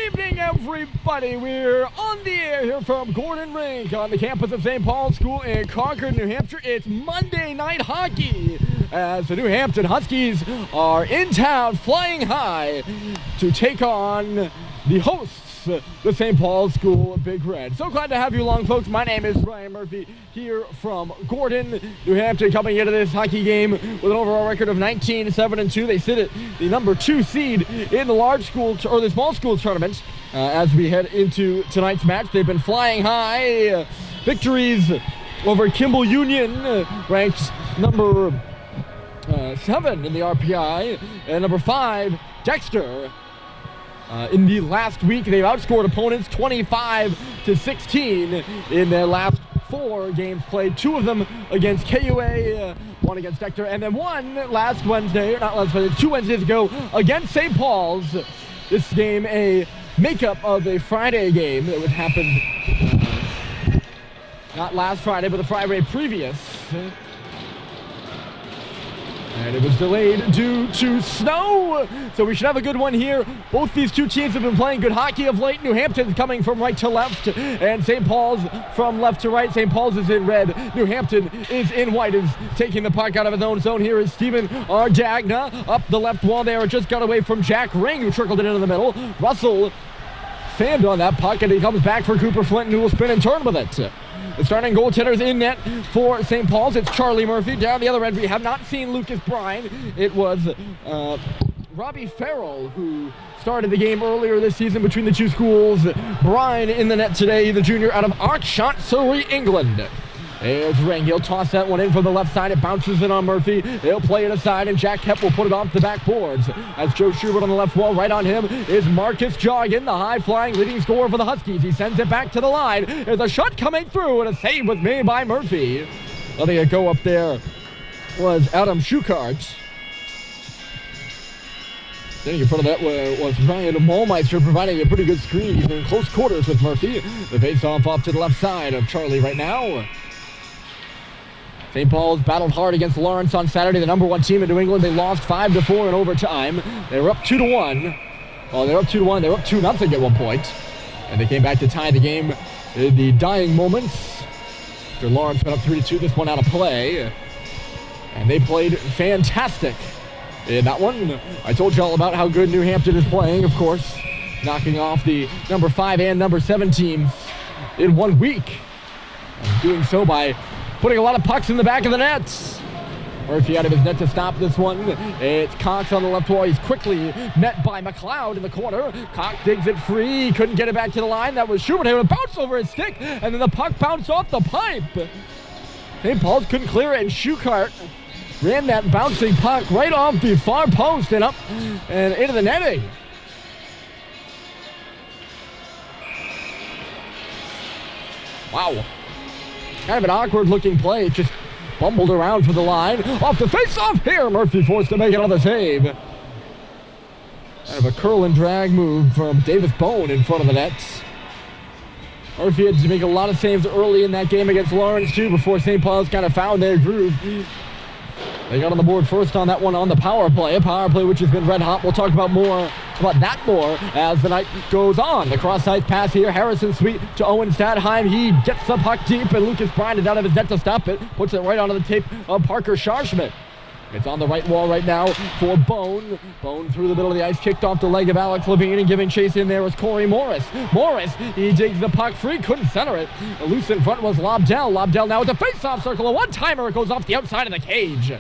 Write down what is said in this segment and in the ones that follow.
evening, everybody. We're on the air here from Gordon Rink on the campus of St. Paul's School in Concord, New Hampshire. It's Monday Night Hockey as the New Hampton Huskies are in town flying high to take on the hosts, the St. Paul's School Big Red. So glad to have you along, folks. My name is Brian Murphy here from Gordon, New Hampton, coming into this hockey game with an overall record of 19-7-2. They sit at the number 2 seed in the small school tournament. As we head into tonight's match, they've been flying high. Victories over Kimball Union, ranked number 7 in the RPI, and number 5, Dexter. In the last week, they've outscored opponents 25-16 in their last 4 games played. 2 of them against KUA, 1 against Dexter, and then 1 2 Wednesdays ago against St. Paul's. This game, a makeup of a Friday game that would happen not last Friday, but the Friday previous. And it was delayed due to snow, so we should have a good one here. Both these two teams have been playing good hockey of late. New Hampton's coming from right to left, and St. Paul's from left to right. St. Paul's is in red. New Hampton is in white, is taking the puck out of his own zone. Here is Steven Ardagna up the left wall there. Just got away from Jack Ring, who trickled it into the middle. Russell fanned on that puck, and he comes back for Cooper Flint, who will spin and turn with it. The starting goaltender's in net for St. Paul's. It's Charlie Murphy. Down the other end, we have not seen Lucas Brine. It was Robbie Farrell who started the game earlier this season between the two schools. Brine in the net today, the junior out of Archshot, Surrey, England. There's Ring. He'll toss that one in from the left side. It bounces in on Murphy. They'll play it aside, and Jack Kep will put it off the backboards. As Joe Schubert on the left wall, right on him is Marcus Joggin, the high-flying leading scorer for the Huskies. He sends it back to the line. There's a shot coming through, and a save was made by Murphy. Letting it go up there was Adam Schukart. Then in front of that was Ryan Maulmeister, providing a pretty good screen. He's in close quarters with Murphy. The face-off off to the left side of Charlie right now. St. Paul's battled hard against Lawrence on Saturday, the number 1 team in New England. They lost 5-4 in overtime. They were up 2-1. Well, they were up 2-1. They were up 2-0 at one point. And they came back to tie the game in the dying moments. After Lawrence went up 3-2, this one out of play. And they played fantastic in that one. I told you all about how good New Hampton is playing, of course. Knocking off the number 5 and number 7 teams in 1 week. And doing so by putting a lot of pucks in the back of the nets. Murphy out of his net to stop this one. It's Cox on the left wall. He's quickly met by McLeod in the corner. Cox digs it free. Couldn't get it back to the line. That was Schubert. He would bounce over his stick, and then the puck bounced off the pipe. St. Paul's couldn't clear it, and Schukart ran that bouncing puck right off the far post and up and into the netting. Wow. Kind of an awkward-looking play. Just bumbled around for the line. Off the face-off here. Murphy forced to make another save. Kind of a curl and drag move from Davis Bone in front of the nets. Murphy had to make a lot of saves early in that game against Lawrence, too, before St. Paul's kind of found their groove. They got on the board first on that one on the power play. A power play which has been red hot. We'll talk about that more as the night goes on. The cross-ice pass here. Harrison Sweet to Owen Stadheim. He gets the puck deep, and Lucas Brine is out of his net to stop it. Puts it right onto the tape of Parker Scharschmidt. It's on the right wall right now for Bone. Bone through the middle of the ice, kicked off the leg of Alex Levine, and giving chase in there was Corey Morris. Morris, he digs the puck free, couldn't center it. Loose in front was Lobdell. Lobdell now with the face-off circle. A one-timer, it goes off the outside of the cage.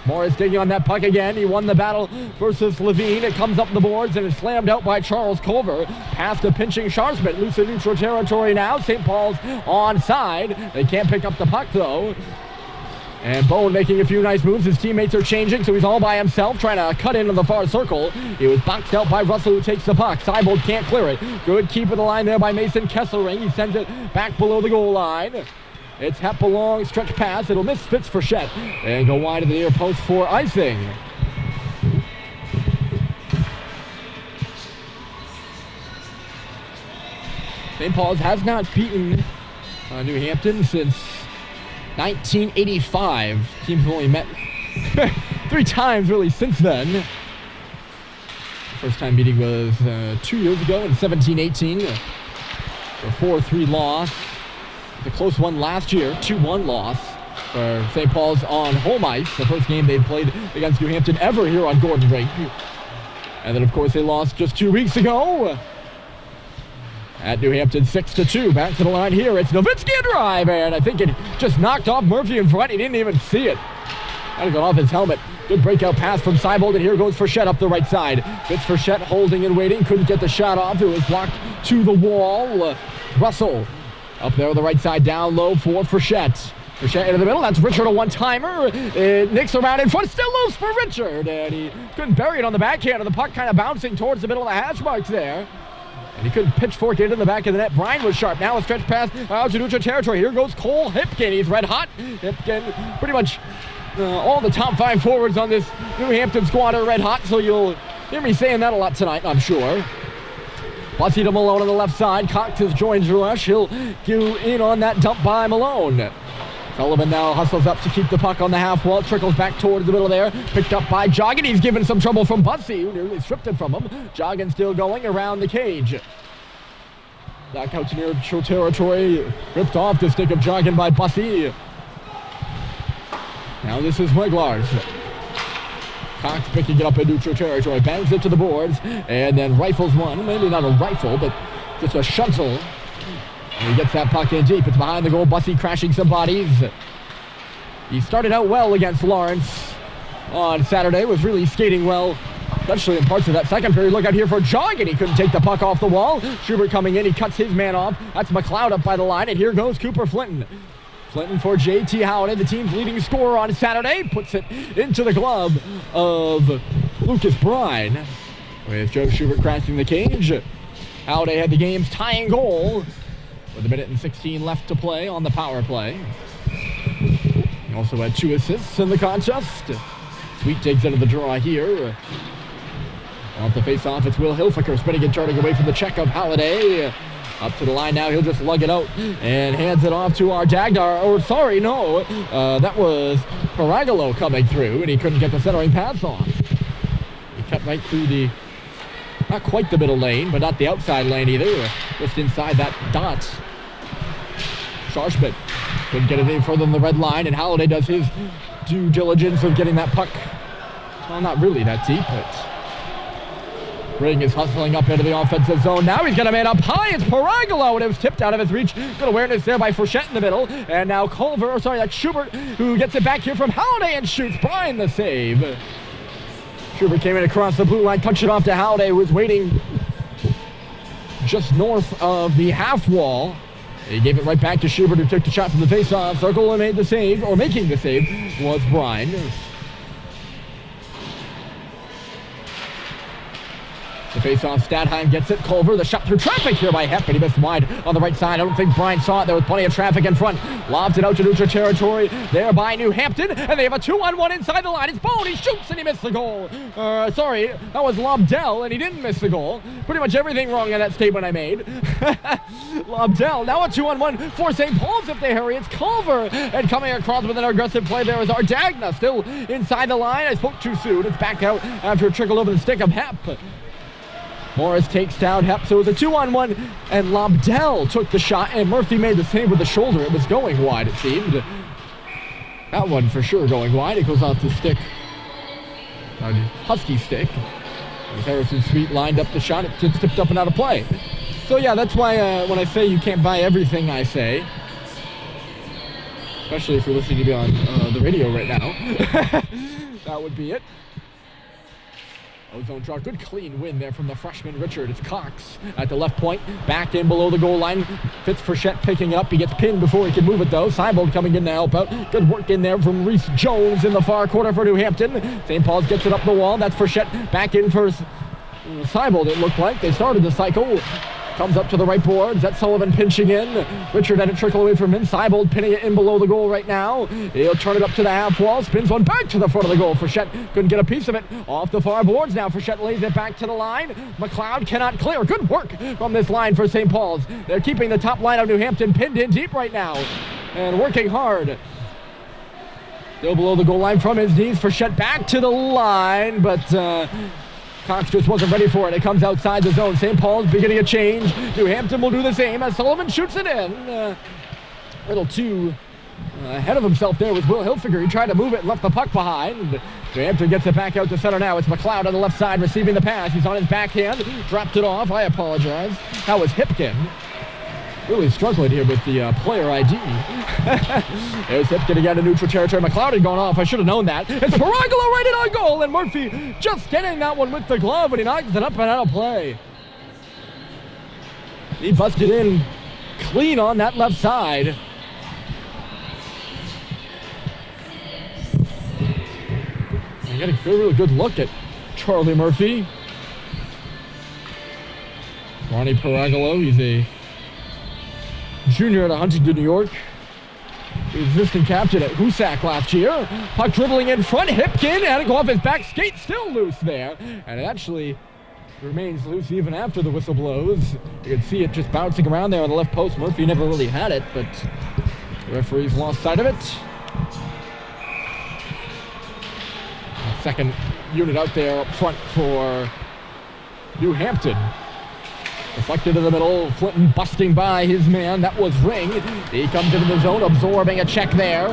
Morris digging on that puck again. He won the battle versus Levine. It comes up the boards and is slammed out by Charles Culver. Pass to pinching Scharschmidt. Loose in neutral territory now. St. Paul's onside. They can't pick up the puck though. And Bone making a few nice moves. His teammates are changing, so he's all by himself trying to cut into the far circle. He was boxed out by Russell, who takes the puck. Seibold can't clear it. Good keep of the line there by Mason Kesselring. He sends it back below the goal line. It's Hepalong, stretch pass. It'll miss Fitz Frechette and go wide of the near post for icing. St. Paul's has not beaten New Hampton since 1985. Teams have only met 3 times really since then. First time meeting was 2 years ago in 17-18. A 4-3 loss. It was a close one last year, 2-1 loss for St. Paul's on home ice. The first game they'd played against New Hampton ever here on Gordon Rink. And then, of course, they lost just 2 weeks ago at New Hampton 6-2. Back to the line here. It's Nowitzki a drive, and I think it just knocked off Murphy in front. He didn't even see it. Had to go off his helmet. Good breakout pass from Seibold, and here goes Frechette up the right side. Fitz Frechette holding and waiting. Couldn't get the shot off. It was blocked to the wall. Russell up there on the right side, down low for Frechette. Frechette into the middle. That's Richard, a one-timer. It nicks around in front. Still loose for Richard, and he couldn't bury it on the backhand of the puck, kind of bouncing towards the middle of the hash marks there. And he couldn't pitchfork it in the back of the net. Brian was sharp. Now a stretch pass out to neutral territory. Here goes Cole Hipkin. He's red hot. Hipkin, pretty much all the top 5 forwards on this New Hampton squad are red hot, so you'll hear me saying that a lot tonight, I'm sure. Bussy to Malone on the left side. Cox has joined the rush. He'll go in on that dump by Malone. Sullivan now hustles up to keep the puck on the half wall. Trickles back towards the middle there. Picked up by Joggin. He's given some trouble from Bussy, who nearly stripped it from him. Joggin still going around the cage. Back out to neutral territory. Ripped off the stick of Joggin by Bussy. Now this is Weglars. Cox picking it up in neutral territory. Bangs it to the boards. And then rifles one. Maybe not a rifle, but just a shuttle. And he gets that puck in deep. It's behind the goal. Bussy crashing some bodies. He started out well against Lawrence on Saturday. Was really skating well, especially in parts of that second period. Look out here for Joggin. He couldn't take the puck off the wall. Schubert coming in. He cuts his man off. That's McLeod up by the line. And here goes Cooper Flinton. Flinton for J.T. Howden, the team's leading scorer on Saturday. Puts it into the glove of Lucas Brine. With Joe Schubert crashing the cage. Howden had the game's tying goal with 1:16 left to play on the power play. He also had 2 assists in the contest. Sweet takes out of the draw here. Off the face-off, it's Will Hilfiker spinning and turning away from the check of Halliday. Up to the line now, he'll just lug it out and hands it off to our Dagnar. That was Paragalo coming through, and he couldn't get the centering pass off. He cut right through the, not quite the middle lane, but not the outside lane either. Just inside that dot. Scharschmidt couldn't get it any further than the red line, and Halliday does his due diligence of getting that puck, well, not really that deep, but Ring is hustling up into the offensive zone. Now he's got a man up high. It's Paragalo, and it was tipped out of his reach. Good awareness there by Frechette in the middle. And now that's Schubert, who gets it back here from Halliday and shoots. Brine the save. Schubert came in across the blue line, touched it off to Halliday, who was waiting just north of the half wall. He gave it right back to Schubert, who took the shot from the face-off circle and made the save, or making the save was Brine. The face-off, Stadheim gets it. Culver, the shot through traffic here by Hep, but he missed wide on the right side. I don't think Brine saw it. There was plenty of traffic in front. Lobs it out to neutral territory there by New Hampton, and they have a 2-on-1 inside the line. It's Bone. He shoots, and he missed the goal. That was Lobdell, and he didn't miss the goal. Pretty much everything wrong in that statement I made. Lobdell, now a 2-on-1 for St. Paul's if they hurry. It's Culver, and coming across with an aggressive play there is Ardagna, still inside the line. I spoke too soon. It's back out after a trickle over the stick of Hep. Morris takes down Hep, so it was a 2-on-1, and Lobdell took the shot, and Murphy made the save with the shoulder. It was going wide, it seemed. That one for sure going wide. It goes off the stick. Husky stick. As Harrison Sweet lined up the shot, it just tipped up and out of play. So yeah, that's why when I say you can't buy everything I say, especially if you're listening to me on the radio right now, that would be it. Ozone draw, good clean win there from the freshman Richard. It's Cox at the left point, back in below the goal line. Fitz Frechette picking it up. He gets pinned before he can move it though. Seibold coming in to help out. Good work in there from Reese Jones in the far corner for New Hampton. St. Paul's gets it up the wall. That's Frechette back in for Seibold, it looked like. They started the cycle. Comes up to the right boards. That's Sullivan pinching in. Richard had it trickle away from him. Seibold pinning it in below the goal right now. He'll turn it up to the half wall. Spins one back to the front of the goal. Frechette couldn't get a piece of it. Off the far boards now. Frechette lays it back to the line. McLeod cannot clear. Good work from this line for St. Paul's. They're keeping the top line of New Hampton pinned in deep right now. And working hard. Still below the goal line from his knees. Frechette back to the line. But Cox just wasn't ready for it. It comes outside the zone. St. Paul's beginning a change. New Hampton will do the same as Sullivan shoots it in. A little too ahead of himself there was Will Hilfiger. He tried to move it and left the puck behind. New Hampton gets it back out to center now. It's McLeod on the left side receiving the pass. He's on his backhand. Dropped it off. I apologize. That was Hipkin. Really struggling here with the player ID. There's Hipkin again in neutral territory. McLeod had gone off. I should have known that. It's Paragolo right in on goal, and Murphy just getting that one with the glove, and he knocks it up and out of play. He busted in clean on that left side. And getting a really good look at Charlie Murphy. Ronnie Paragolo, he's a junior at Huntington, New York. He was assistant captain at Hoosac last year. Puck dribbling in front. Hipkin had to go off his back skate. Still loose there. And it actually remains loose even after the whistle blows. You can see it just bouncing around there on the left post. Murphy never really had it, but the referees lost sight of it. Second unit out there up front for New Hampton. Deflected in the middle, Flinton busting by his man. That was Ring. He comes into the zone, absorbing a check there.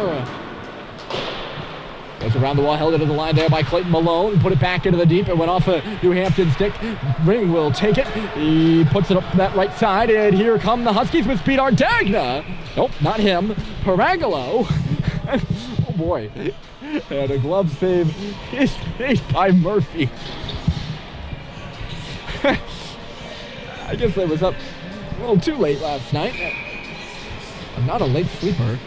Goes around the wall, held into the line there by Clayton Malone. Put it back into the deep. It went off a New Hampton stick. Ring will take it. He puts it up that right side, and here come the Huskies with speed. Ardagna. Nope, not him. Paragolo. Oh boy. And a glove save is made by Murphy. I guess I was up a little too late last night. I'm not a late sleeper.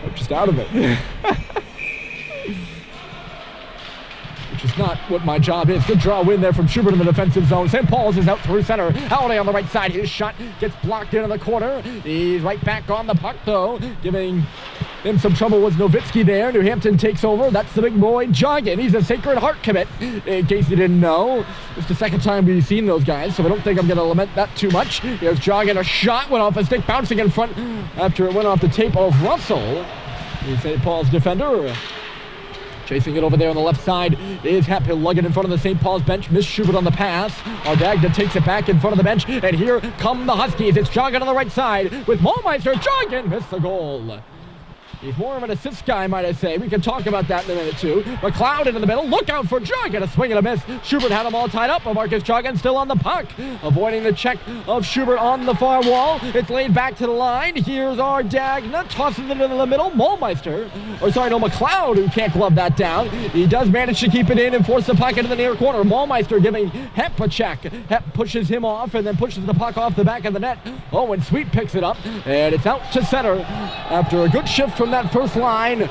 I'm just out of it. Which is not what my job is. Good draw win there from Schubert in the defensive zone. St. Paul's is out through center. Holiday on the right side. His shot gets blocked into the corner. He's right back on the puck, though, giving him some trouble was Nowitzki there. New Hampton takes over. That's the big boy jogging. He's a Sacred Heart commit, in case you didn't know. It's the second time we've seen those guys, so I don't think I'm going to lament that too much. Here's jogging. A shot went off a stick, bouncing in front after it went off the tape of Russell. He's St. Paul's defender. Chasing it over there on the left side is Hep. He'll lug it in front of the St. Paul's bench. Miss Schubert on the pass. Ardagna takes it back in front of the bench. And here come the Huskies. It's jogging on the right side with Maulmeister. Jogging missed the goal. He's more of an assist guy, might I say. We can talk about that in a minute, too. McLeod into the middle. Look out for Joggin. A swing and a miss. Schubert had them all tied up, but Marcus Joggin still on the puck. Avoiding the check of Schubert on the far wall. It's laid back to the line. Here's Ardagna. Tosses it into the middle. McLeod, who can't glove that down. He does manage to keep it in and force the puck into the near corner. Maulmeister giving Hep a check. Hep pushes him off and then pushes the puck off the back of the net. Oh, and Sweet picks it up. And it's out to center after a good shift from that first line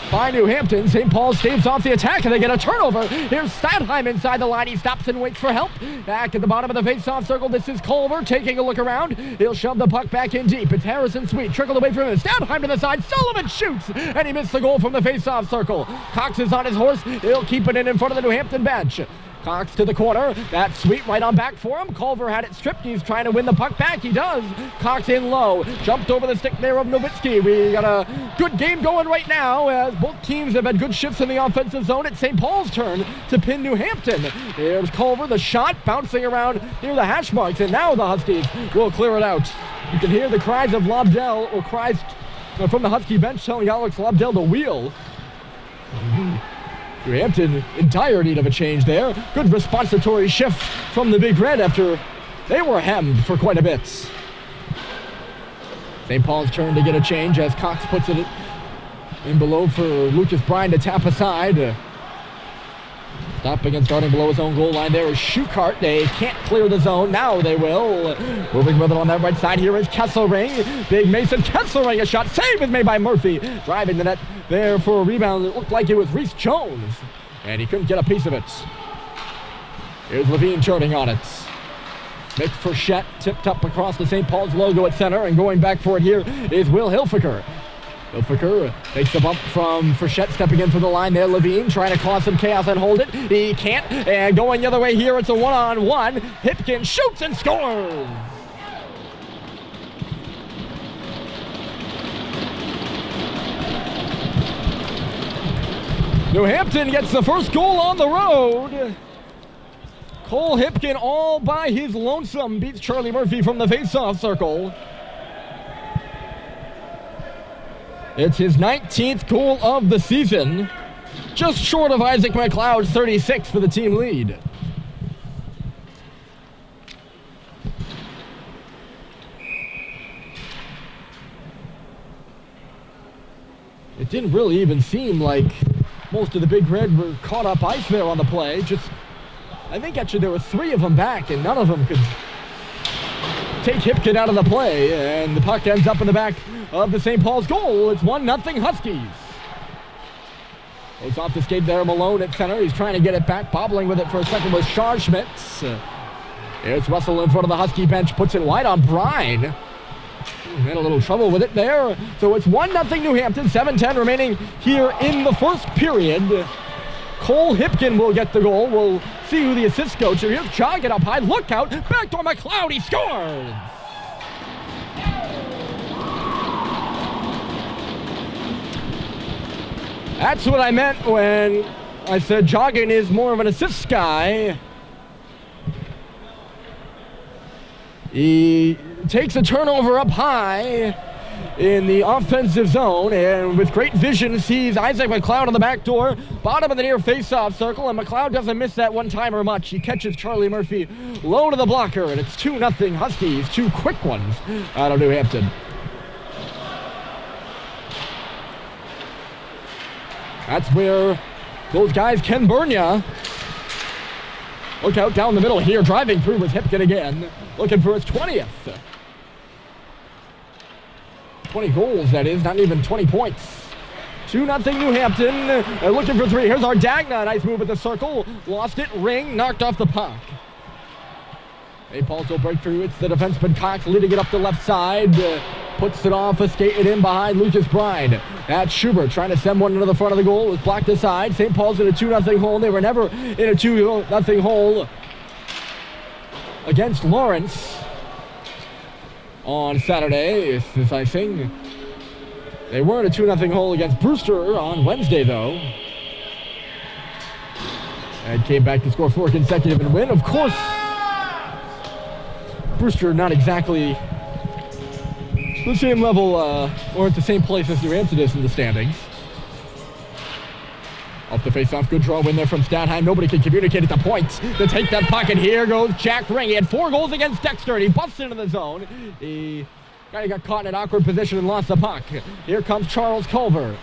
by New Hampton. St. Paul staves off the attack and they get a turnover. Here's Stadheim inside the line. He stops and waits for help. Back at the bottom of the face-off circle, this is Culver taking a look around. He'll shove the puck back in deep. It's Harrison Sweet trickled away from him. Stadheim to the side. Sullivan shoots and he missed the goal from the face-off circle. Cox is on his horse. He'll keep it in front of the New Hampton bench. Cox to the corner. That's Sweet right on back for him. Culver had it stripped. He's trying to win the puck back. He does. Cox in low. Jumped over the stick there of Nowitzki. We got a good game going right now as both teams have had good shifts in the offensive zone. It's St. Paul's turn to pin New Hampton. Here's Culver. The shot bouncing around near the hash marks. And now the Huskies will clear it out. You can hear the cries of Lobdell or cries from the Husky bench telling Alex Lobdell to wheel. New Hampton in dire need of a change there. Good responsitory shift from the Big Red after they were hemmed for quite a bit. St. Paul's turn to get a change as Cox puts it in below for Lucas Bryan to tap aside. Stopping and starting below his own goal line there is Schuchart. They can't clear the zone. Now they will. Moving with it on that right side here is Kesselring. Big Mason Kesselring. A shot. Save is made by Murphy. Driving the net there for a rebound. It looked like it was Reese Jones. And he couldn't get a piece of it. Here's Levine charting on it. Mick Frechette tipped up across the St. Paul's logo at center. And going back for it here is Will Hilfiger. Hilfiger takes the bump from Frechette, stepping in for the line there. Levine trying to cause some chaos and hold it. He can't. And going the other way here, it's a one-on-one. Hipkin shoots and scores. New Hampton gets the first goal on the road. Cole Hipkin all by his lonesome beats Charlie Murphy from the face-off circle. It's his 19th goal of the season. Just short of Isaac McLeod's 36 for the team lead. It didn't really even seem like most of the Big Red were caught up ice there on the play. I think actually there were 3 of them back, and none of them could take Hipkin out of the play, and the puck ends up in the back of the St. Paul's goal. It's 1-0 Huskies. Goes off the skate there, Malone at center. He's trying to get it back. Bobbling with it for a second was Schmitz. Here's Russell in front of the Husky bench. Puts it wide on Brine. Had a little trouble with it there. So it's 1-0 New Hampton. 7:10 remaining here in the first period. Cole Hipkin will get the goal. We'll see who the assist goes to. Here's Joggett up high. Look out. Backdoor McLeod. He scores. That's what I meant when I said Joggett is more of an assist guy. He takes a turnover up high in the offensive zone, and with great vision sees Isaac McLeod on the back door, bottom of the near face-off circle, and McLeod doesn't miss that one-timer much. He catches Charlie Murphy low to the blocker, and it's 2-0 Huskies. 2 quick ones out of New Hampton. That's where those guys can burn ya. Look out down the middle here, driving through with Hipkin again, looking for his 20th. 20 goals, that is, not even 20 points. 2-0 New Hampton, looking for 3. Here's Ardagna, nice move at the circle. Lost it, Ring, knocked off the puck. St. Paul's will break through. It's the defenseman Cox leading it up the left side. Puts it off, skating in behind Lucas Brine. That's Schubert trying to send one into the front of the goal. It was blocked aside. St. Paul's in a 2-0 hole. They were never in a 2-0 hole against Lawrence on Saturday. This icing. They were in a 2-0 hole against Brewster on Wednesday, though. And came back to score 4 consecutive and win. Of course, Brewster not exactly the same level or at the same place as New Hampton is in the standings. Off the face-off, good draw win there from Stadheim. Nobody can communicate at the point to take that puck, and here goes Jack Ring. He had 4 goals against Dexter, and he busts into the zone. He kind of got caught in an awkward position and lost the puck. Here comes Charles Culver.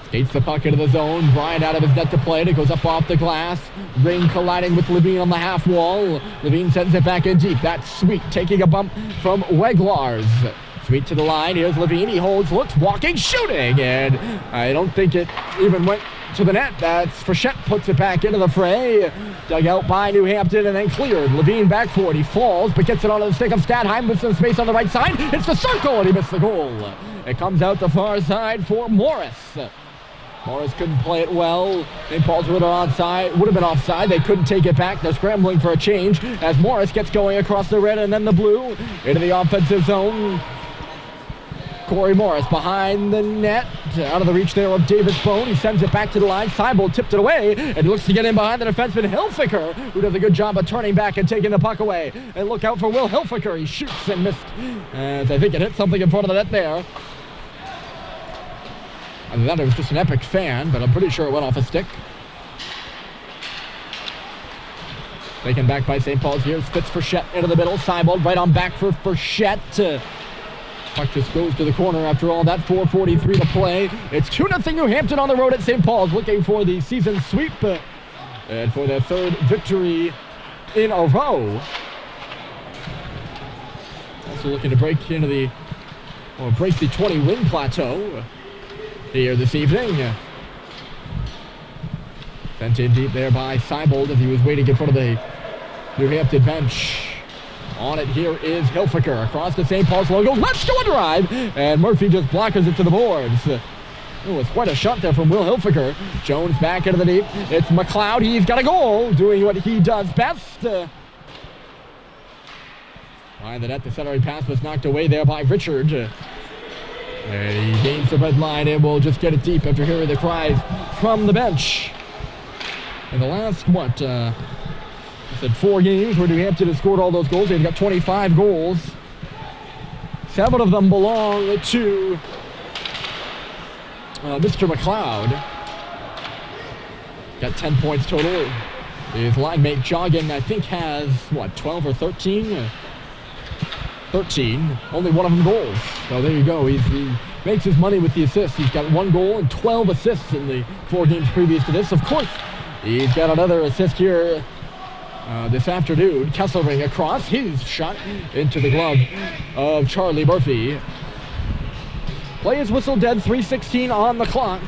Skates the puck into the zone. Bryant out of his net to play it. It goes up off the glass. Ring colliding with Levine on the half wall. Levine sends it back in deep. That's Sweet taking a bump from Weglars. Sweet to the line. Here's Levine. He holds, looks, walking, shooting. And I don't think it even went to the net. That's Frechette puts it back into the fray. Dug out by New Hampton and then cleared. Levine back for it. He falls, but gets it onto the stick of Stadheim with some space on the right side. It's the circle, and he missed the goal. It comes out the far side for Morris. Morris couldn't play it well. St. Paul's would have been offside. They couldn't take it back. They're scrambling for a change as Morris gets going across the red and then the blue into the offensive zone. Corey Morris behind the net, out of the reach there of Davis Bone. He sends it back to the line. Seibold tipped it away, and he looks to get in behind the defenseman Hilfiger, who does a good job of turning back and taking the puck away. And look out for Will Hilfiger. He shoots and missed, as I think it hit something in front of the net there. I thought it was just an Epic fan, but I'm pretty sure it went off a stick. Taken back by St. Paul's here. Fitz Frechette into the middle. Seibold right on back for Frechette. Puck just goes to the corner after all that. 4:43 to play. It's 2-0 New Hampton on the road at St. Paul's, looking for the season sweep and for their 3rd victory in a row. Also looking to break the 20-win plateau here this evening. Sent in deep there by Seibold as he was waiting in front of the New Hampton bench. On it here is Hilfiger across the St. Paul's logo. Let's go a drive! And Murphy just blockers it to the boards. It was quite a shot there from Will Hilfiger. Jones back into the deep. It's McLeod. He's got a goal, doing what he does best. Behind the net, the centering pass was knocked away there by Richard. And he gains the red line and will just get it deep after hearing the cries from the bench. In the last, I said 4 games where New Hampton has scored all those goals. They've got 25 goals. 7 of them belong to Mr. McLeod. Got 10 points total. His line mate Joggin, I think, has, 12 or 13? 13. Only one of them goals. So there you go. He makes his money with the assists. He's got 1 goal and 12 assists in the 4 games previous to this. Of course, he's got another assist here this afternoon. Kesselring across. His shot into the glove of Charlie Murphy. Play is whistle dead. 3:16 on the clock.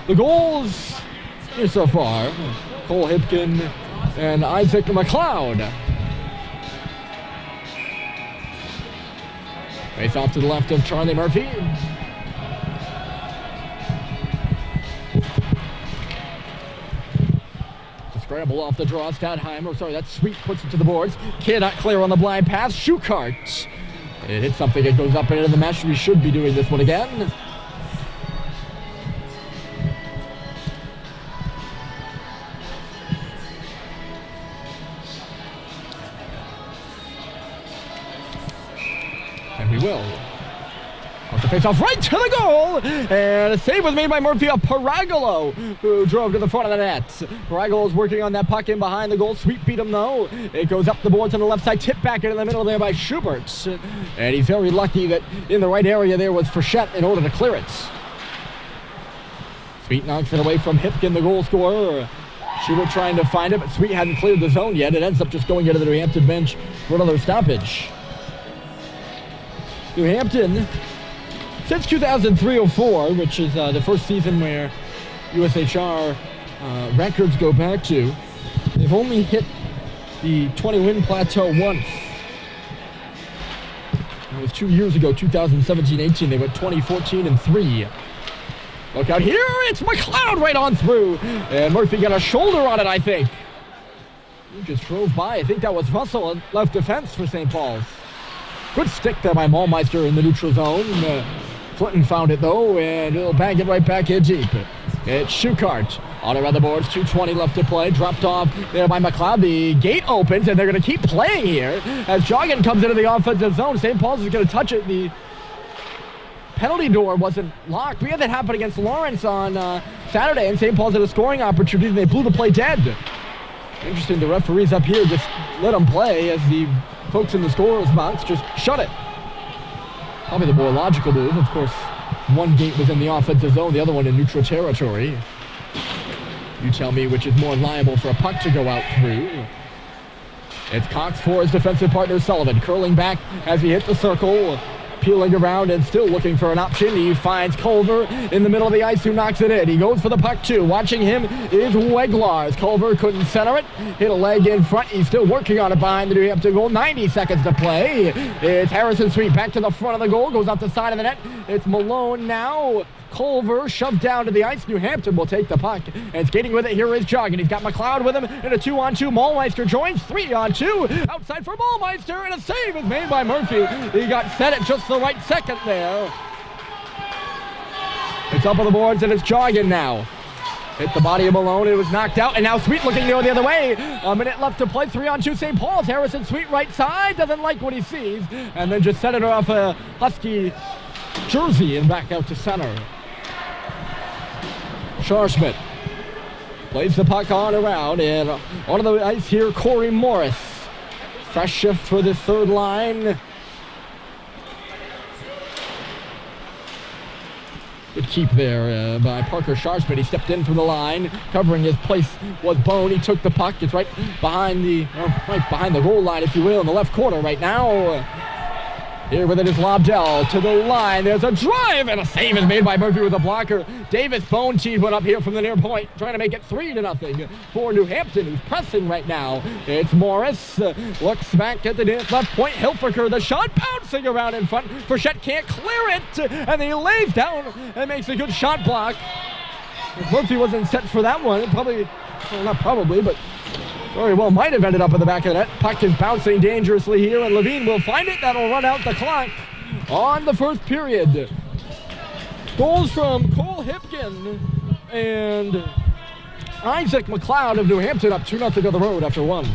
The goals here so far. Cole Hipkin and Isaac McLeod. Face off to the left of Charlie Murphy. To scramble off the draw, that's Sweet puts it to the boards. Cannot clear on the blind pass. Shukart. It hits something, it goes up and into the mesh. We should be doing this one again. And we will. Off the face-off right to the goal! And a save was made by Murphy of Paragolo, who drove to the front of the net. Paragolo's working on that puck in behind the goal. Sweet beat him though. It goes up the boards on the left side, tipped back into the middle there by Schubert. And he's very lucky that in the right area there was Frechette in order to clear it. Sweet knocks it away from Hipkin, the goal scorer. Schubert trying to find it, but Sweet hadn't cleared the zone yet. It ends up just going into the New Hampton bench for another stoppage. New Hampton, since 2003-04, which is the first season where USHR records go back to, they've only hit the 20-win plateau once. It was 2 years ago, 2017-18. They went 20-14-3. Look out here, it's McLeod right on through. And Murphy got a shoulder on it, I think. He just drove by. I think that was Russell at left defense for St. Paul's. Good stick there by Maulmeister in the neutral zone. Flinton found it though, and he'll bang it right back in deep. It's Shukart on around the boards. 2:20 left to play. Dropped off there by McLeod. The gate opens, and they're going to keep playing here as Joggin comes into the offensive zone. St. Paul's is going to touch it. The penalty door wasn't locked. We had that happen against Lawrence on Saturday, and St. Paul's had a scoring opportunity, and they blew the play dead. Interesting, the referees up here just let them play as the folks in the scorer's box just shut it. Probably the more logical move. Of course, one gate was in the offensive zone, the other one in neutral territory. You tell me which is more liable for a puck to go out through. It's Cox for his defensive partner Sullivan, curling back as he hit the circle, peeling around and still looking for an option. He finds Culver in the middle of the ice, who knocks it in. He goes for the puck too. Watching him is Weglars. Culver couldn't center it. Hit a leg in front. He's still working on it behind the New Hampton goal. 90 seconds to play. It's Harrison Sweet back to the front of the goal. Goes out the side of the net. It's Malone now. Culver shoved down to the ice. New Hampton will take the puck. And skating with it here is Joggin. He's got McLeod with him in a 2-on-2. Maulmeister joins. 3-on-2. Outside for Maulmeister. And a save is made by Murphy. He got set at just the right second there. It's up on the boards and it's Joggin now. Hit the body of Malone. It was knocked out. And now Sweet looking to go the other way. A minute left to play. 3-on-2 St. Paul's. Harrison Sweet right side. Doesn't like what he sees. And then just set it off a Husky jersey and back out to center. Scharschmidt plays the puck on around, and on the ice here, Corey Morris. Fresh shift for this third line. Good keep there by Parker Scharschmidt. He stepped in from the line, covering his place was Bone. He took the puck. It's right behind the goal line, if you will, in the left corner right now. Here with it is Lobdell to the line. There's a drive, and a save is made by Murphy with a blocker. Davis Bone teed one up here from the near point, trying to make it 3-0 for New Hampton, who's pressing right now. It's Morris, looks back at the left point. Hilfiger, the shot bouncing around in front. Frechette can't clear it, and he lays down and makes a good shot block. If Murphy wasn't set for that one, but very well might have ended up in the back of the net. Puck is bouncing dangerously here, and Levine will find it. That'll run out the clock on the first period. Goals from Cole Hipkin And Isaac McLeod of New Hampton up 2-0 on the road after one.